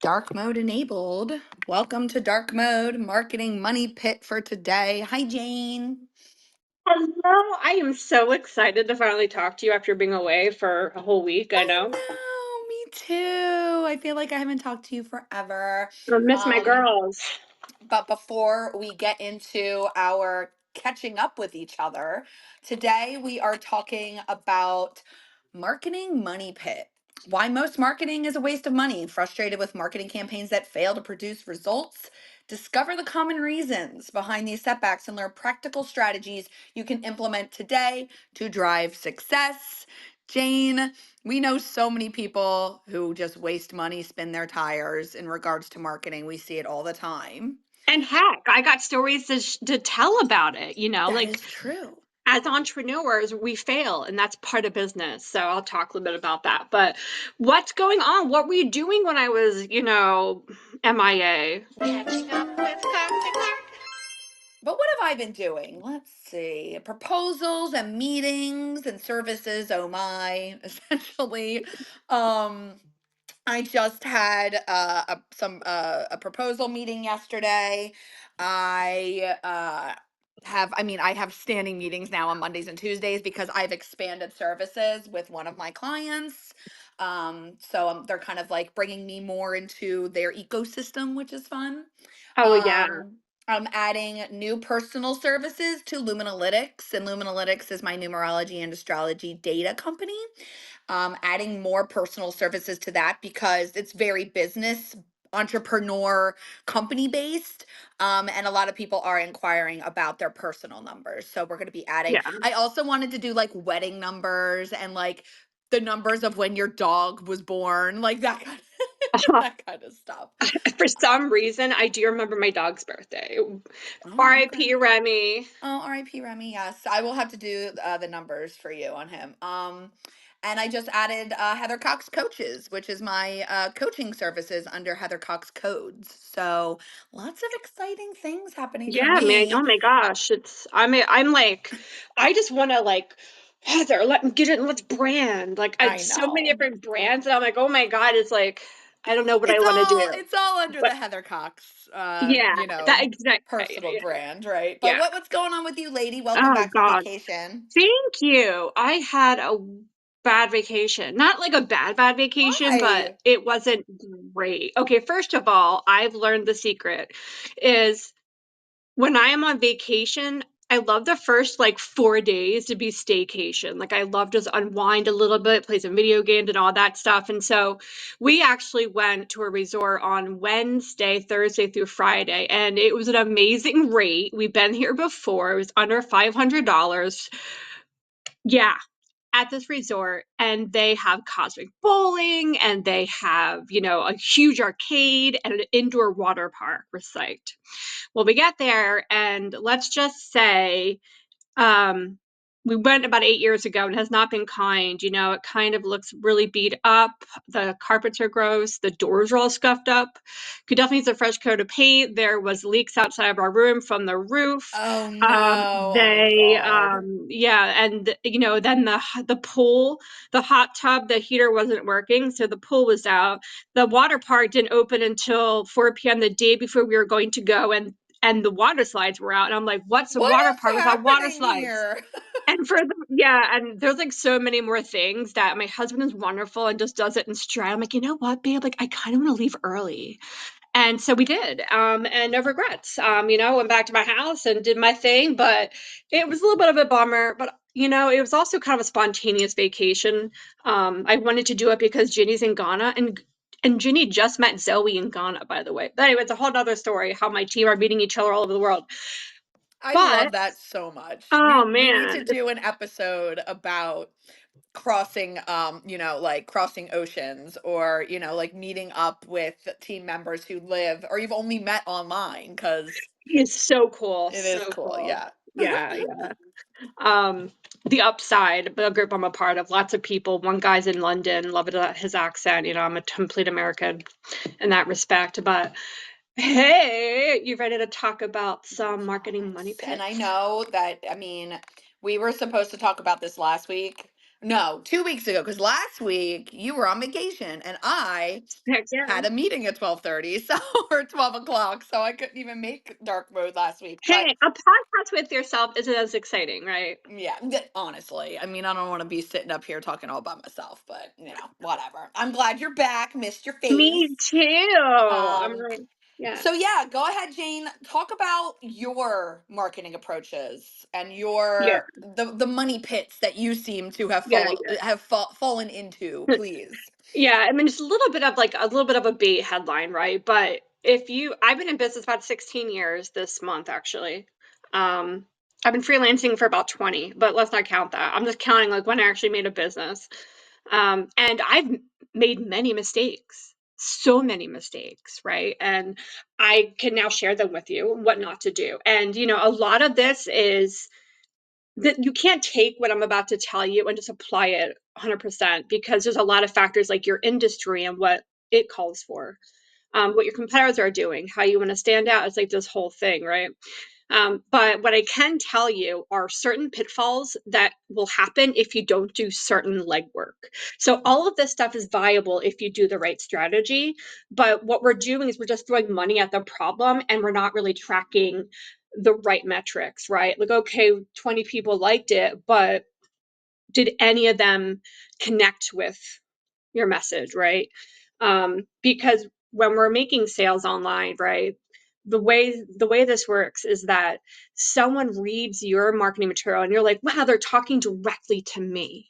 Dark mode enabled. Welcome to dark mode marketing money pit for today. Hi, Jane. Hello, I am so excited to finally talk to you after being away for a whole week. I know. I know, me too. I feel like I haven't talked to you forever. I miss my Um, girls. But before we get into our catching up with each other, today we are talking about marketing money pit. Why most marketing is a waste of money, frustrated with marketing campaigns that fail to produce results. Discover the common reasons behind these setbacks and learn practical strategies you can implement today to drive success. Jane, we know so many people who just waste money, spin their tires in regards to marketing. We see it all the time. And heck, I got stories to tell about it. That Like is true. as entrepreneurs, we fail, and that's part of business. So I'll talk a little bit about that. But what's going on? What were you doing when I was, MIA? Catching up with Dr. Clark. But what have I been doing? Let's see. Proposals and meetings and services. Oh my, essentially. Um, I just had a proposal meeting yesterday. I have standing meetings now on Mondays and Tuesdays because I've expanded services with one of my clients. They're kind of like bringing me more into their ecosystem, which is fun. Oh yeah, I'm adding new personal services to Luminalytics, and Luminalytics is my numerology and astrology data company. Adding more personal services to that because it's very business entrepreneur company based, and a lot of people are inquiring about their personal numbers, so we're going to be adding. yeah. I also wanted to do like wedding numbers and like the numbers of when your dog was born, like that kind that kind of stuff. For some reason, I do remember my dog's birthday. Oh, okay. R.I.P. Remy. Oh, R.I.P. Remy. Yes, I will have to do the numbers for you on him. And I just added Heather Cox Coaches, which is my coaching services under Heather Cox Codes. So lots of exciting things happening for Yeah, man. me. Oh my gosh. I'm like, I just want to like, Heather, let me get it and let's brand. Like I I so many know. different brands and I'm like, oh my God, it's like I don't know what I want to do. It's all under But the Heather Cox, yeah, that exact personal yeah. brand, right? But Yeah. what's going on with you, lady? Welcome Oh back from God. vacation. Thank you. I had a bad vacation. Not like a bad vacation, but Why? it wasn't great. Okay, first of all, I've learned the secret is when I am on vacation, I love the first like 4 days to be staycation. Like I love just unwind a little bit, play some video games and all that stuff. And so we actually went to a resort on Wednesday, Thursday through Friday, and it was an amazing rate. We've been here before. It was under $500. Yeah, at this resort, and they have cosmic bowling and they have, a huge arcade and an indoor water park. We're psyched. Well, we get there, and let's just say um, we went about 8 years ago and has not been kind. It kind of looks really beat up. The carpets are gross. The doors are all scuffed up. Could definitely use a fresh coat of paint. There was leaks outside of our room from the roof. Oh no. Oh my God. Yeah, and then the pool, the hot tub, the heater wasn't working, so the pool was out. The water park didn't open until 4 p.m. the day before we were going to go, and the water slides were out. And I'm like, what's a What water is park without water happening slides? here? And there's like so many more things that my husband is wonderful and just does it in stride. I'm like, you know what, babe? Like, I kind of want to leave early. And so we did, and no regrets. Went back to my house and did my thing, but it was a little bit of a bummer. But it was also kind of a spontaneous vacation. I wanted to do it because Ginny's in Ghana, and Ginny just met Zoe in Ghana, by the way. But anyway, it's a whole other story how my team are meeting each other all over the world. I But love that so much. oh We need to man, do an episode about crossing like crossing oceans, or like meeting up with team members who live or you've only met online, cuz it's so cool, it is so cool. cool. Yeah. Yeah, yeah. Um, the upside, the group I'm a part of, lots of people. One guy's in London, love his accent. I'm a complete American in that respect. But hey, you ready to talk about some marketing money Yes. And I pits? know that, I mean, we were supposed to talk about this last week, No, 2 weeks ago, because last week you were on vacation and I Heck yeah. had a meeting at 12:30, so or 12 o'clock, so I couldn't even make dark mode last week. But Hey, a podcast with yourself isn't as exciting, right? yeah, honestly, I mean, I don't want to be sitting up here talking all by myself, but whatever. I'm glad you're back. Missed your face. Me too. I'm Um, like, yeah, so yeah, go ahead, Jane. Talk about your marketing approaches and yeah, the money pits that you seem to have yeah, yeah. fallen into, please. Yeah, I mean, it's a little bit of a bait headline, right? But I've been in business about 16 years this month, actually. Um, I've been freelancing for about 20, but let's not count that. I'm just counting like when I actually made a business. And I've made many mistakes, so many mistakes, right? And I can now share them with you, what not to do. And, a lot of this is that you can't take what I'm about to tell you and just apply it 100% because there's a lot of factors like your industry and what it calls for, what your competitors are doing, how you want to stand out. It's like this whole thing, right? But what I can tell you are certain pitfalls that will happen if you don't do certain legwork. So all of this stuff is viable if you do the right strategy. But what we're doing is we're just throwing money at the problem and we're not really tracking the right metrics, right? Like, okay, 20 people liked it, but did any of them connect with your message, right? Because when we're making sales online, right, the way this works is that someone reads your marketing material and you're like, wow, they're talking directly to me,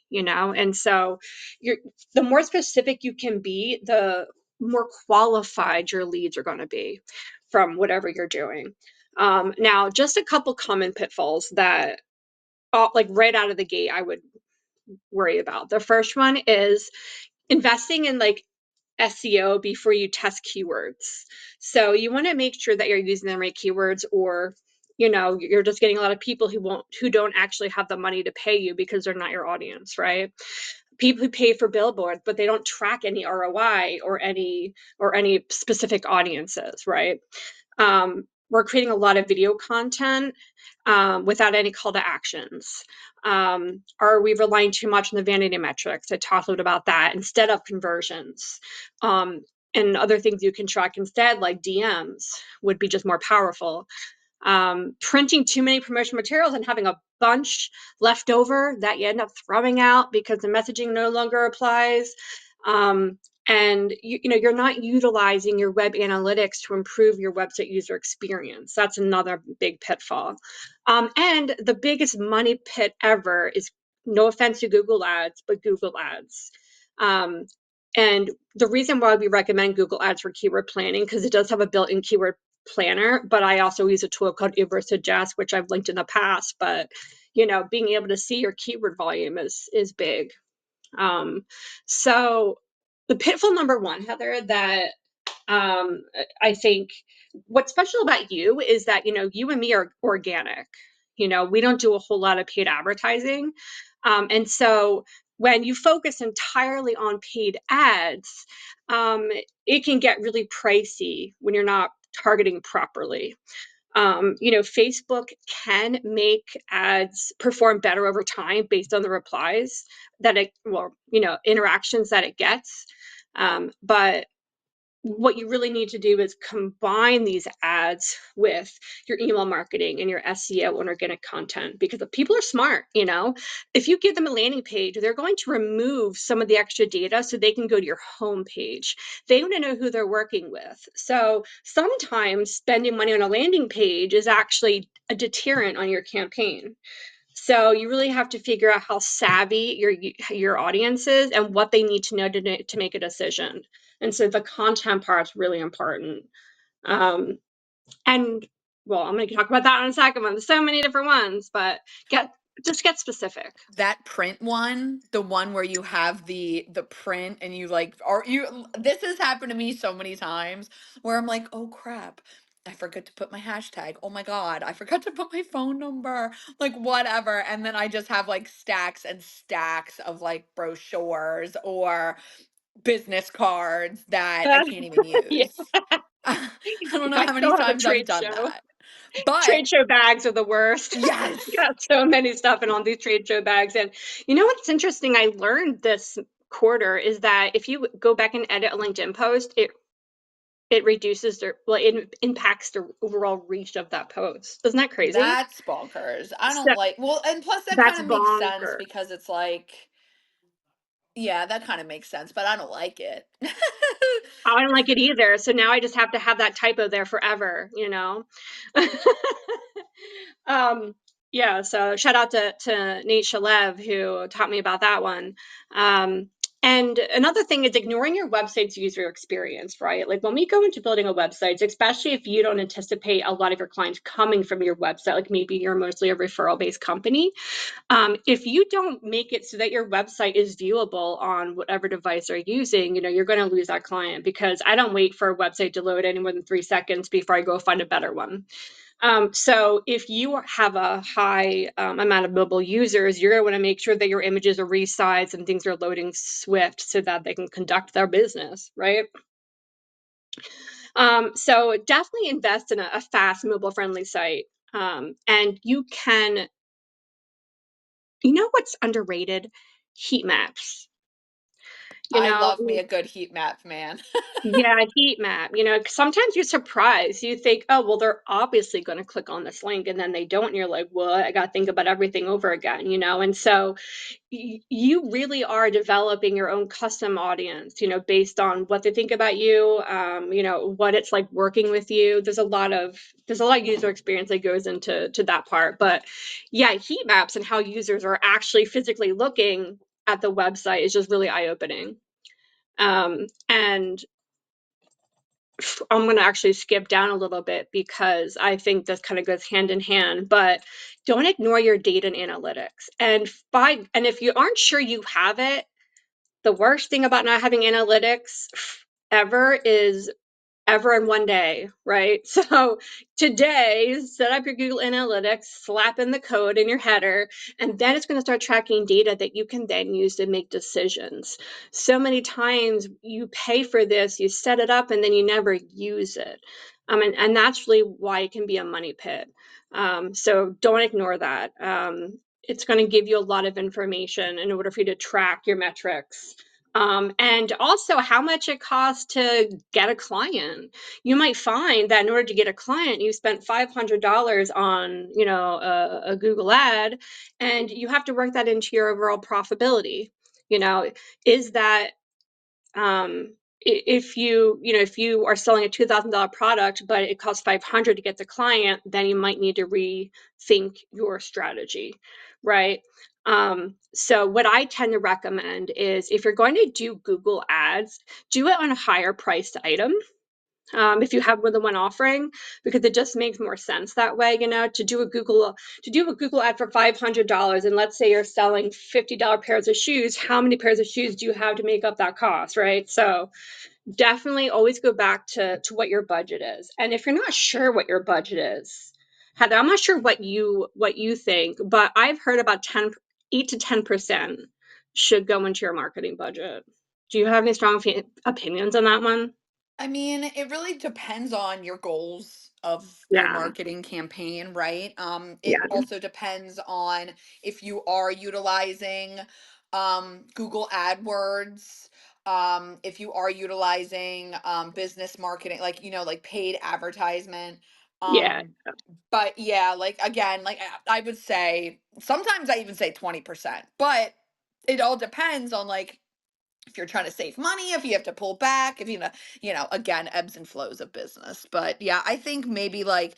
and so you're the more specific you can be, the more qualified your leads are going to be from whatever you're doing. Now, just a couple common pitfalls that like right out of the gate I would worry about. The first one is investing in like SEO before you test keywords. So you want to make sure that you're using the right keywords, or you're just getting a lot of people who don't actually have the money to pay you because they're not your audience, right? People who pay for billboards but they don't track any ROI or any specific audiences, right? We're creating a lot of video content without any call to actions. Are we relying too much on the vanity metrics? I talked a little about that instead of conversions. Um, and other things you can track instead, like DMs, would be just more powerful. Printing too many promotional materials and having a bunch left over that you end up throwing out because the messaging no longer applies. Um, and you're not utilizing your web analytics to improve your website user experience. That's another big pitfall. And the biggest money pit ever is, no offense to Google Ads, but Google Ads. Um, and the reason why we recommend Google Ads for keyword planning, because it does have a built-in keyword planner, but I also use a tool called Uber Suggest, which I've linked in the past. But being able to see your keyword volume is big. Um, so the pitfall number one, Heather, that um, I think what's special about you is that you and me are organic. We don't do a whole lot of paid advertising, and so when you focus entirely on paid ads, um, it can get really pricey when you're not targeting properly. Facebook can make ads perform better over time based on the replies interactions that it gets. But what you really need to do is combine these ads with your email marketing and your SEO and organic content, because the people are smart. If you give them a landing page, they're going to remove some of the extra data so they can go to your home page. They want to know who they're working with. So sometimes spending money on a landing page is actually a deterrent on your campaign. So you really have to figure out how savvy your audience is and what they need to know to make a decision. And so the content part's really important. Um, and well, I'm going to talk about that in a second. There's so many different ones, but get specific. That print one, the one where you have the print and you like are you this has happened to me so many times where I'm like, "Oh crap. I forgot to put my hashtag. Oh my God, I forgot to put my phone number." Like whatever. And then I just have like stacks and stacks of like brochures or business cards that I can't even Yeah, use. I don't know I how many still have a times I've trade done show. that. But Trade show bags are the worst. yes, Got so many stuff in all these trade show bags. And you know what's interesting? I learned this quarter is that if you go back and edit a LinkedIn post, it reduces their, well, it impacts the overall reach of that post. Isn't that crazy? that's bonkers. I So don't like, well, and plus that kind that's of makes sense bonkers. because it's like, yeah, that kind of makes sense, but I don't like it. I don't like it either. So now I just have to have that typo there forever, you know? um, yeah, so shout out to Nate Shalev who taught me about that one. Um, and another thing is ignoring your website's user experience, right? Like when we go into building a website, especially if you don't anticipate a lot of your clients coming from your website, like maybe you're mostly a referral based company, if you don't make it so that your website is viewable on whatever device they're using, you're going to lose that client because I don't wait for a website to load any more than 3 seconds before I go find a better one. So if you have a high amount of mobile users, you're going to want to make sure that your images are resized and things are loading swift so that they can conduct their business, right? So definitely invest in a fast mobile friendly site. And you know what's underrated? Heat maps. You I know, love me a good heat map, man. yeah, a heat map. Sometimes you're surprised. You think, oh, well, they're obviously going to click on this link, and then they don't. And you're like, well, I got to think about everything over again. And so you really are developing your own custom audience, based on what they think about you, what it's like working with you. There's a lot of user experience that goes into that part. But yeah, heat maps and how users are actually physically looking at the website is just really eye-opening. And I'm going to actually skip down a little bit because I think this kind of goes hand in hand, but don't ignore your data and analytics. And if you aren't sure you have it, the worst thing about not having analytics ever is ever in one day, right? So today, set up your Google Analytics, slap in the code in your header, and then it's going to start tracking data that you can then use to make decisions. So many times you pay for this, you set it up, and then you never use it. And that's really why it can be a money pit. So don't ignore that. It's going to give you a lot of information in order for you to track your metrics, and also how much it costs to get a client. You might find that in order to get a client, you spent $500 on, a Google ad, and you have to work that into your overall profitability. You know, is that if you are selling a $2,000 product, but it costs 500 to get the client, then you might need to rethink your strategy, right? So what I tend to recommend is if you're going to do Google ads, do it on a higher priced item. If you have more than one offering, because it just makes more sense that way, to do a Google ad for $500, and let's say you're selling $50 pairs of shoes, how many pairs of shoes do you have to make up that cost, right? So definitely always go back to what your budget is. And if you're not sure what your budget is, Heather, I'm not sure what you think, but I've heard about 8 to 10% should go into your marketing budget. Do you have any strong opinions on that one? I mean, it really depends on your goals of your Yeah. marketing campaign, right? It Yeah. also depends on if you are utilizing Google AdWords, if you are utilizing business marketing, like like paid advertisement. Yeah. Um, but yeah, like again, like I would say sometimes I even say 20%, but it all depends on like if you're trying to save money, if you have to pull back, if again, ebbs and flows of business. But yeah, I think maybe like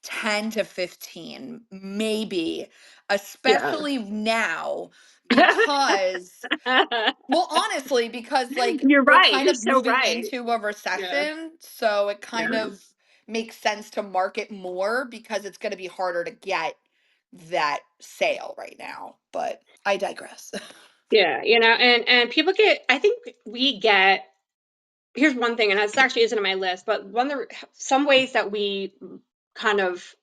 10 to 15, maybe, Yeah. especially now because well, honestly, because like You're we're right. kind You're of so moving right. into a Yeah. recession, so it kind Yeah. of makes sense to market more because it's going to be harder to get that sale right now. But I digress. Yeah. And people I think we get, here's one thing, and this actually isn't on my list, but some ways that we kind of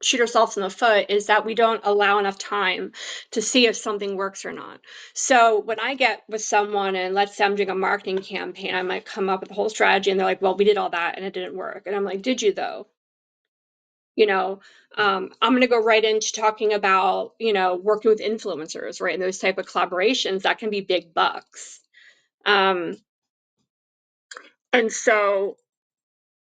shoot ourselves in the foot is that we don't allow enough time to see if something works or not. So when I get with someone and let's say I'm doing a marketing campaign, I might come up with a whole strategy and they're like, well, we did all that and it didn't work. And I'm like, did you though? You know, I'm going to go right into talking about, working with influencers, right? And those type of collaborations that can be big bucks. Um, and so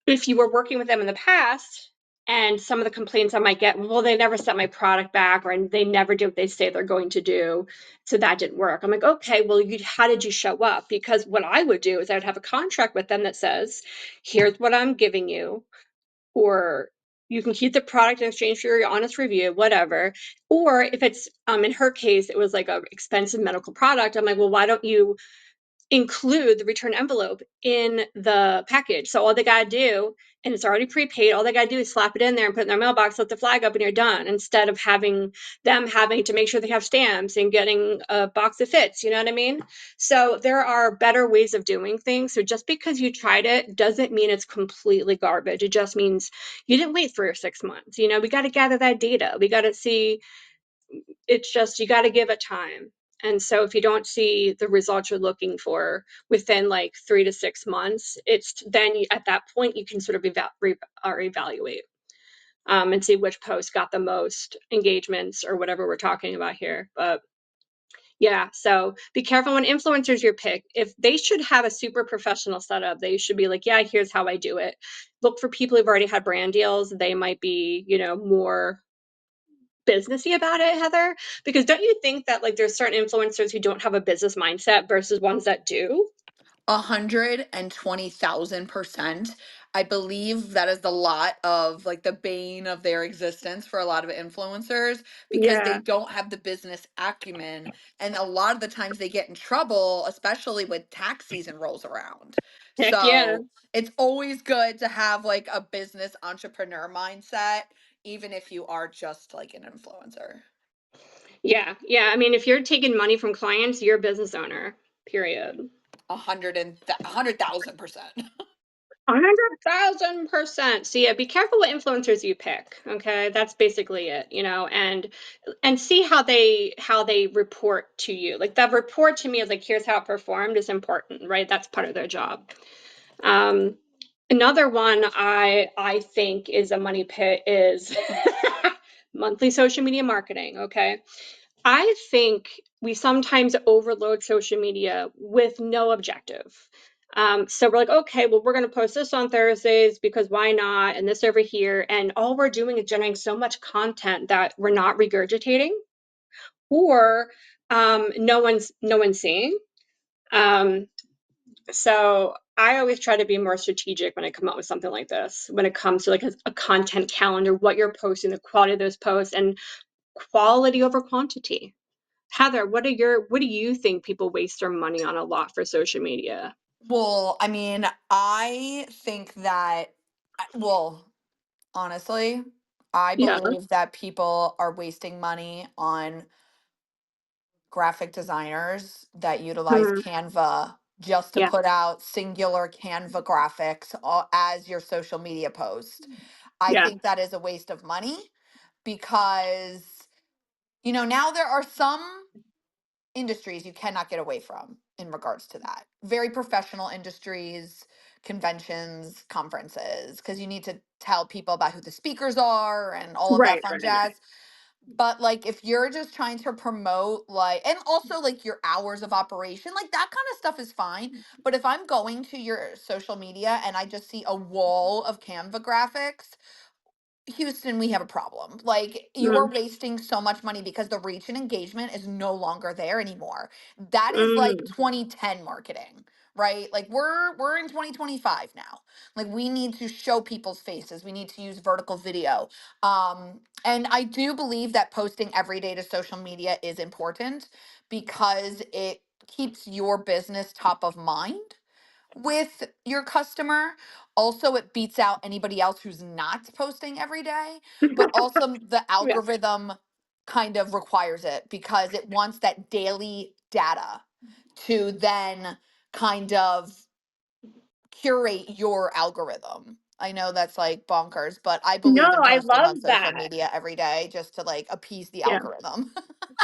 if you were working with them in the past, and some of the complaints I might get, well, they never sent my product back, or they never do what they say they're going to do. So that didn't work. I'm like, okay, well, how did you show up? Because what I would do is I would have a contract with them that says, here's what I'm giving you, or you can keep the product in exchange for your honest review, whatever. Or if it's, in her case, it was like a expensive medical product. I'm like, well, why don't you include the return envelope in the package? So all they got to do, and it's already prepaid, all they got to do is slap it in there and put it in their mailbox, let the flag up, and you're done, instead of having to make sure they have stamps and getting a box that fits. You know what I mean? So there are better ways of doing things. So just because you tried it doesn't mean it's completely garbage. It just means you didn't wait for your 6 months. We got to gather that data. We got to see. It's just, you got to give it time. And so if you don't see the results you're looking for within like 3 to 6 months, it's then at that point you can sort of evaluate, and see which post got the most engagements or whatever we're talking about here. But yeah, so be careful when influencers you pick. If they should have a super professional setup, they should be like, yeah, here's how I do it. Look for people who've already had brand deals. They might be, more businessy about it, Heather? Because don't you think that like there's certain influencers who don't have a business mindset versus ones that do? 120,000%. I believe that is the lot of like the bane of their existence for a lot of influencers because they Yeah. don't have the business acumen. And a lot of the times they get in trouble, especially when tax season rolls around. Heck yeah. So it's always good to have like a business entrepreneur mindset, even if you are just like an influencer. Yeah. Yeah. I mean, if you're taking money from clients, you're a business owner, period. 100,000%. 100,000%. So yeah, be careful what influencers you pick. Okay, that's basically it. And see how they report to you. Like that report to me is like, here's how it performed is important, right? That's part of their job. Um, Another one I think is a money pit is monthly social media marketing. Okay, I think we sometimes overload social media with no objective. So we're like, okay, well, we're going to post this on Thursdays because why not? And this over here. And all we're doing is generating so much content that we're not regurgitating, or no one's seeing. Um, so I always try to be more strategic when I come up with something like this, when it comes to like a content calendar, what you're posting, the quality of those posts, and quality over quantity. Heather, what do you think people waste their money on a lot for social media? Well, I mean, I think that, well, honestly, I Yeah. believe that people are wasting money on graphic designers that utilize Hmm. Canva just to Yeah. put out singular Canva graphics as your social media post. I Yeah. think that is a waste of money because, now there are some industries you cannot get away from in regards to that. Very professional industries, conventions, conferences, because you need to tell people about who the speakers are and all of that Right. fun Right. Right. jazz. But like if you're just trying to promote like and also like your hours of operation, like that kind of stuff is fine. But if I'm going to your social media and I just see a wall of Canva graphics, Houston, we have a problem. Like you are Mm, wasting so much money because the reach and engagement is no longer there anymore. That is like mm, 2010 marketing, right? Like we're in 2025 now. Like we need to show people's faces. We need to use vertical video. And I do believe that posting every day to social media is important because it keeps your business top of mind with your customer. Also, it beats out anybody else who's not posting every day, but also the yeah. algorithm kind of requires it because it wants that daily data to then kind of curate your algorithm. I know that's like bonkers, but I No, believe in I posting love on social that. media every day just to like appease the Yeah. algorithm.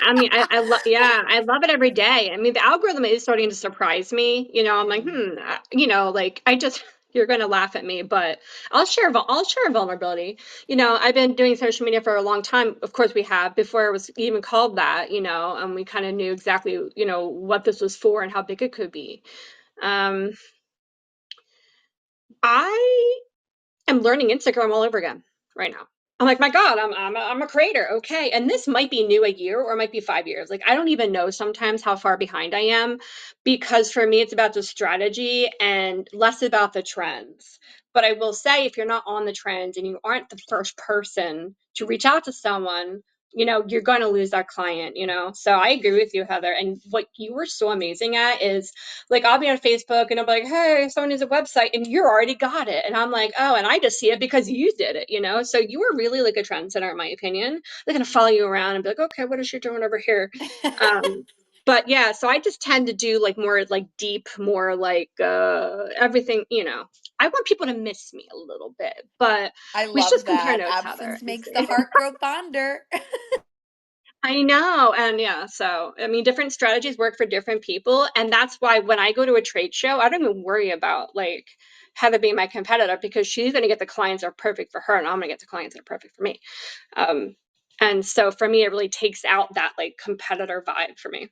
I mean, I love, yeah, I love it every day. I mean, the algorithm is starting to surprise me. I'm like, Mm. like I just, You're gonna laugh at me, but I'll share a vulnerability. I've been doing social media for a long time. Of course, we have before it was even called that. And we kind of knew exactly what this was for and how big it could be. Um, I am learning Instagram all over again right now. I'm like, my God, I'm a creator. Okay. And this might be new a year or it might be 5 years. Like, I don't even know sometimes how far behind I am because for me, it's about the strategy and less about the trends. But I will say, if you're not on the trends and you aren't the first person to reach out to someone, you're going to lose that client. So I agree with you, Heather. And what you were so amazing at is like I'll be on Facebook and I'll be like, hey, someone needs a website, and you already got it. And I'm like, oh, and I just see it because you did it. So you were really like a trendsetter, in my opinion. They're gonna follow you around and be like, okay, what is she doing over here? Um, but yeah, so I just tend to do like more like deep, more like everything. I want people to miss me a little bit, but I we should love just compare that. notes, Heather. Absence makes the heart grow fonder. I know. And yeah, so I mean, different strategies work for different people. And that's why when I go to a trade show, I don't even worry about like Heather being my competitor because she's going to get the clients that are perfect for her and I'm going to get the clients that are perfect for me. Um, and so for me, it really takes out that like competitor vibe for me.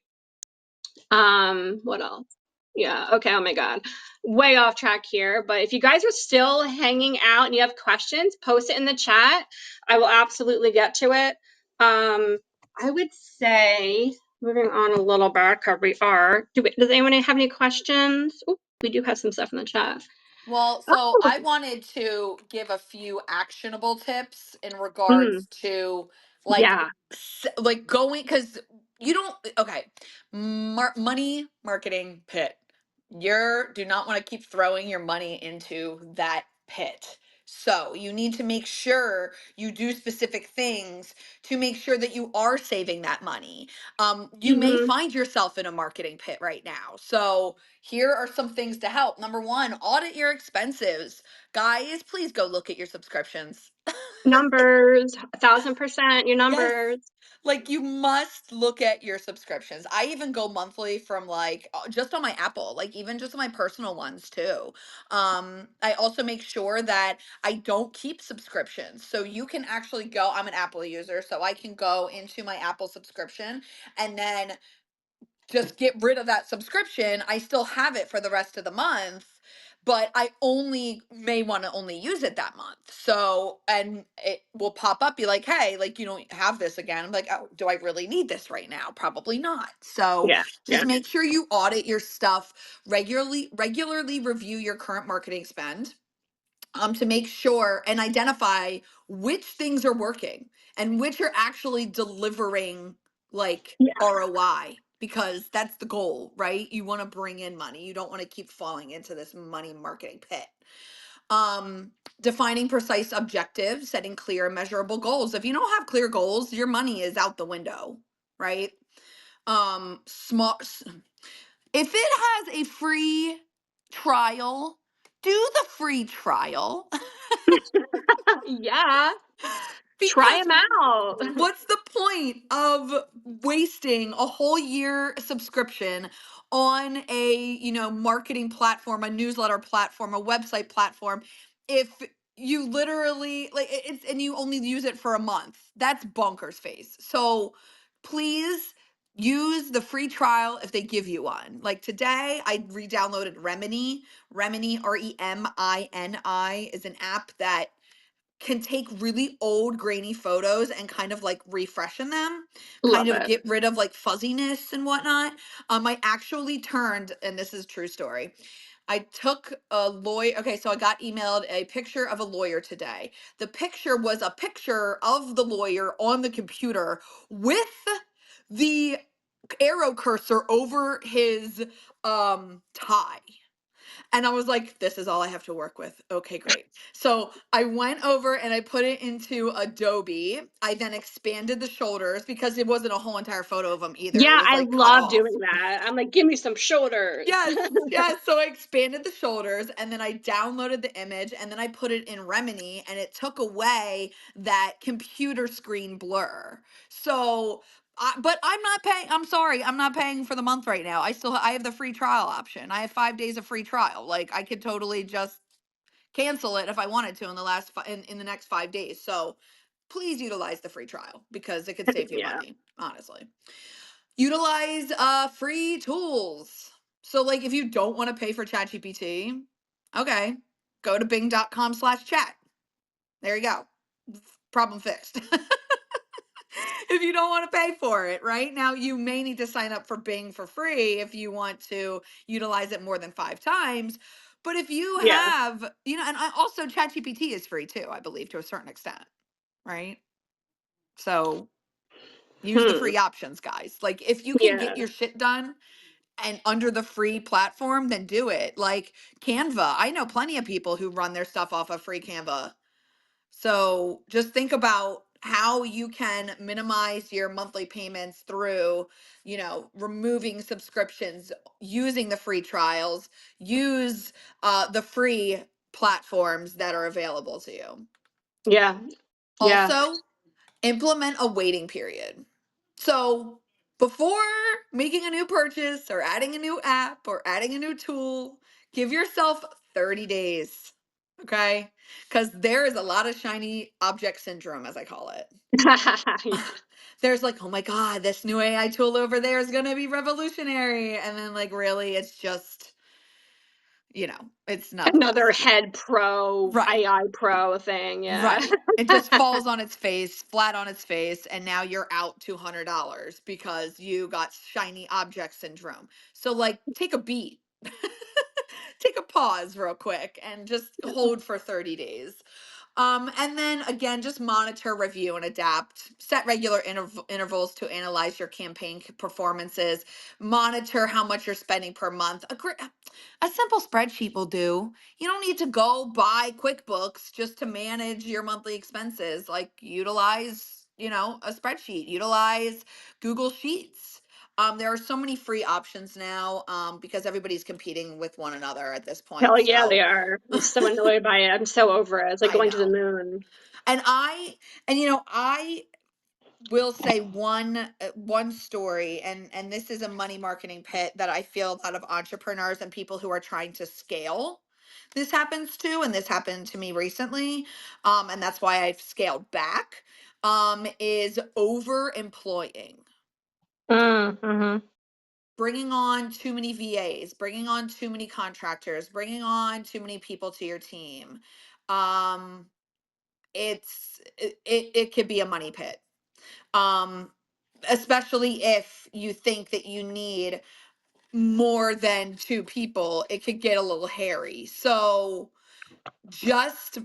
What else? Yeah, okay, oh my God. Way off track here, but if you guys are still hanging out and you have questions, post it in the chat. I will absolutely get to it. I would say moving on a little bit, because we are. Does anyone have any questions? Oh, we do have some stuff in the chat. Well, so Oh, I wanted to give a few actionable tips in mm, regards to like yeah, like going cuz you don't okay. Money marketing pit. You do not want to keep throwing your money into that pit. So, you need to make sure you do specific things to make sure that you are saving that money. You may hmm find yourself in a marketing pit right now. So, here are some things to help. Number one, audit your expenses. Guys, please go look at your subscriptions. numbers, 1,000%, your Yes. numbers. Like you must look at your subscriptions. I even go monthly from like just on my Apple, like even just on my personal ones too. I also make sure that I don't keep subscriptions. So you can actually go, I'm an Apple user, so I can go into my Apple subscription and then just get rid of that subscription. I still have it for the rest of the month, but I only may want to only use it that month. So, and it will pop up, be like, hey, like you don't have this again. I'm like, oh, do I really need this right now? Probably not. So Yeah, just yeah, make sure you audit your stuff regularly review your current marketing spend to make sure and identify which things are working and which are actually delivering like yeah, ROI because that's the goal, right? You want to bring in money. You don't want to keep falling into this money marketing pit. Um, Defining precise objectives, setting clear and measurable goals. If you don't have clear goals, your money is out the window, right? Small if it has a free trial, do the free trial. yeah. Try Because them out. what's the point of wasting a whole year subscription on a, marketing platform, a newsletter platform, a website platform if you literally like it's and you only use it for a month? That's bonkers face. So please use the free trial if they give you one. Like today I re-downloaded Remini. Remini, Remini, is an app that can take really old grainy photos and kind of like refreshen them, kind Love of it. get rid of like fuzziness and whatnot. I actually turned, and this is true story. I took a lawyer. Okay, so I got emailed a picture of a lawyer today. The picture was a picture of the lawyer on the computer with the arrow cursor over his tie. And I was like, this is all I have to work with. Okay, great. So I went over and I put it into Adobe. I then expanded the shoulders because it wasn't a whole entire photo of them either. It Yeah, was I like cut love off. doing that. I'm like, give me some shoulders. Yes, yes. So I expanded the shoulders and then I downloaded the image and then I put it in Remini and it took away that computer screen blur. So, but I'm not paying. I'm sorry, I'm not paying for the month right now. I have the free trial option. I have 5 days of free trial. Like I could totally just cancel it if I wanted to in in the next 5 days. So please utilize the free trial because it could save you Yeah. money, honestly. Utilize free tools. So like if you don't want to pay for ChatGPT, okay, go to bing.com/chat. There you go. Problem fixed. If you don't want to pay for it, right? Now you may need to sign up for Bing for free if you want to utilize it more than 5 times. But if you Yeah. have, and also ChatGPT is free too, I believe, to a certain extent, right? So use the Hmm. free options, guys. Like if you can get Yeah. your shit done and under the free platform, then do it. Like Canva. I know plenty of people who run their stuff off of free Canva. So just think about how you can minimize your monthly payments through, removing subscriptions, using the free trials, use the free platforms that are available to you. Yeah. Yeah. Also, implement a waiting period. So before making a new purchase or adding a new app or adding a new tool, give yourself 30 days. Okay. Because there is a lot of shiny object syndrome, as I call it. Yeah. There's like, oh my God, this new AI tool over there is going to be revolutionary. And then, like, really, it's just, it's nothing. Another head pro, Right. AI pro thing. Yeah. Right. It just falls on its face, flat on its face, and now you're out $200 because you got shiny object syndrome. So, like, take a beat, take a pause real quick, and just hold for 30 days. And then again, just monitor, review, and adapt. Set regular intervals to analyze your campaign performances. Monitor how much you're spending per month. A simple spreadsheet will do. You don't need to go buy QuickBooks just to manage your monthly expenses. Like utilize, a spreadsheet. Utilize Google Sheets. There are so many free options now because everybody's competing with one another at this point. Hell yeah, So they are. I'm so annoyed by it. I'm so over it. It's like I going to the know. moon. And I will say one story, and this is a money marketing pit that I feel a lot of entrepreneurs and people who are trying to scale this happens to, and this happened to me recently, and that's why I've scaled back, is over employing, Mm-hmm. bringing on too many VAs, bringing on too many contractors, bringing on too many people to your team. um it could be a money pit, um especially if you think that you need more than two people. It could get a little hairy. So just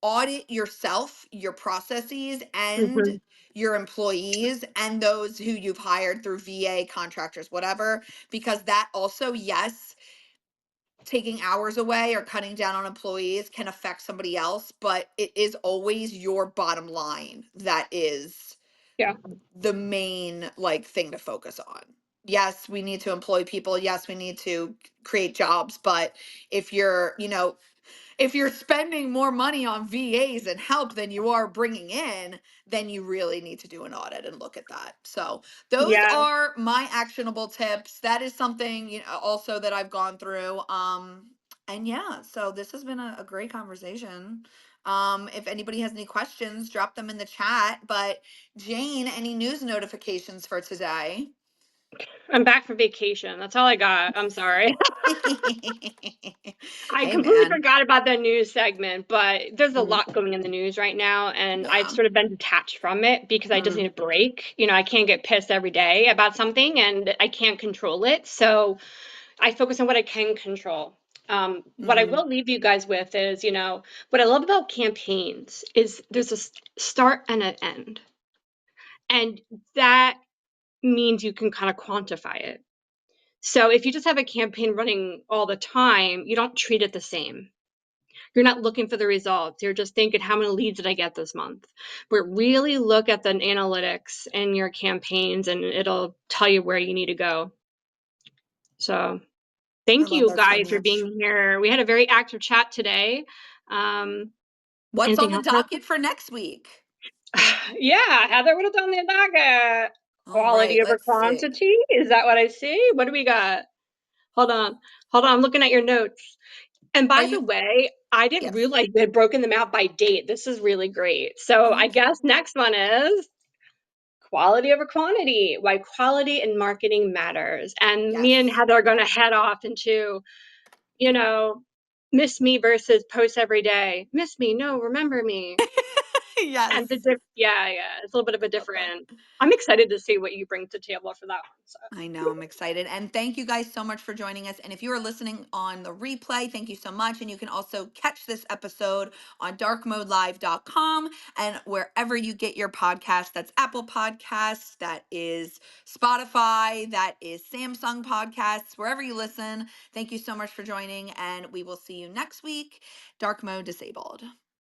audit yourself, your processes, and Mm-hmm. your employees and those who you've hired through VA contractors, whatever, because that also, yes, taking hours away or cutting down on employees can affect somebody else, but it is always your bottom line that is Yeah. the main like thing to focus on. Yes, we need to employ people. Yes, we need to create jobs, but if you're spending more money on VAs and help than you are bringing in, then you really need to do an audit and look at that. So, those Yeah. are my actionable tips. That is something, also that I've gone through. And yeah, so this has been a great conversation. If anybody has any questions, drop them in the chat. But Jane, any news notifications for today? I'm back from vacation. That's all I got. I'm sorry. I Hey, completely man. forgot about the news segment, but there's a Mm, lot going in the news right now, and I've yeah. sort of been detached from it because I just need Mm, a break. I can't get pissed every day about something and I can't control it. So I focus on what I can control. What I mm-hmm. will leave you guys with is, what I love about campaigns is there's a start and an end. And that means you can kind of quantify it. So if you just have a campaign running all the time, you don't treat it the same. You're not looking for the results. You're just thinking, how many leads did I get this month? But really look at the analytics in your campaigns and it'll tell you where you need to go. So I thank love you that so guys for much. being here. We had a very active chat today. Um, What's on anything the else, Heather? docket for next week? Yeah, Heather would have done the docket. All right, Quality over let's see. quantity. Is that what I see? What do we got? Hold on. Hold on. I'm looking at your notes. And Are by the you way, I didn't Yes. realize they had broken them out by date. This is really great. So I Okay. guess next one is quality over quantity, why quality in marketing matters. And me and Yes. Heather are going to head off into, you know, miss me versus post every day. Miss me, no, remember me. Yes. And yeah, yeah, it's a little bit of I a love that. different. I'm excited to see what you bring to the table for that one. So I know, I'm excited. And thank you guys so much for joining us. And if you are listening on the replay, thank you so much. And you can also catch this episode on darkmodelive.com and wherever you get your podcast. That's Apple Podcasts, that is Spotify, that is Samsung Podcasts, wherever you listen. Thank you so much for joining. And we will see you next week. Dark Mode Disabled.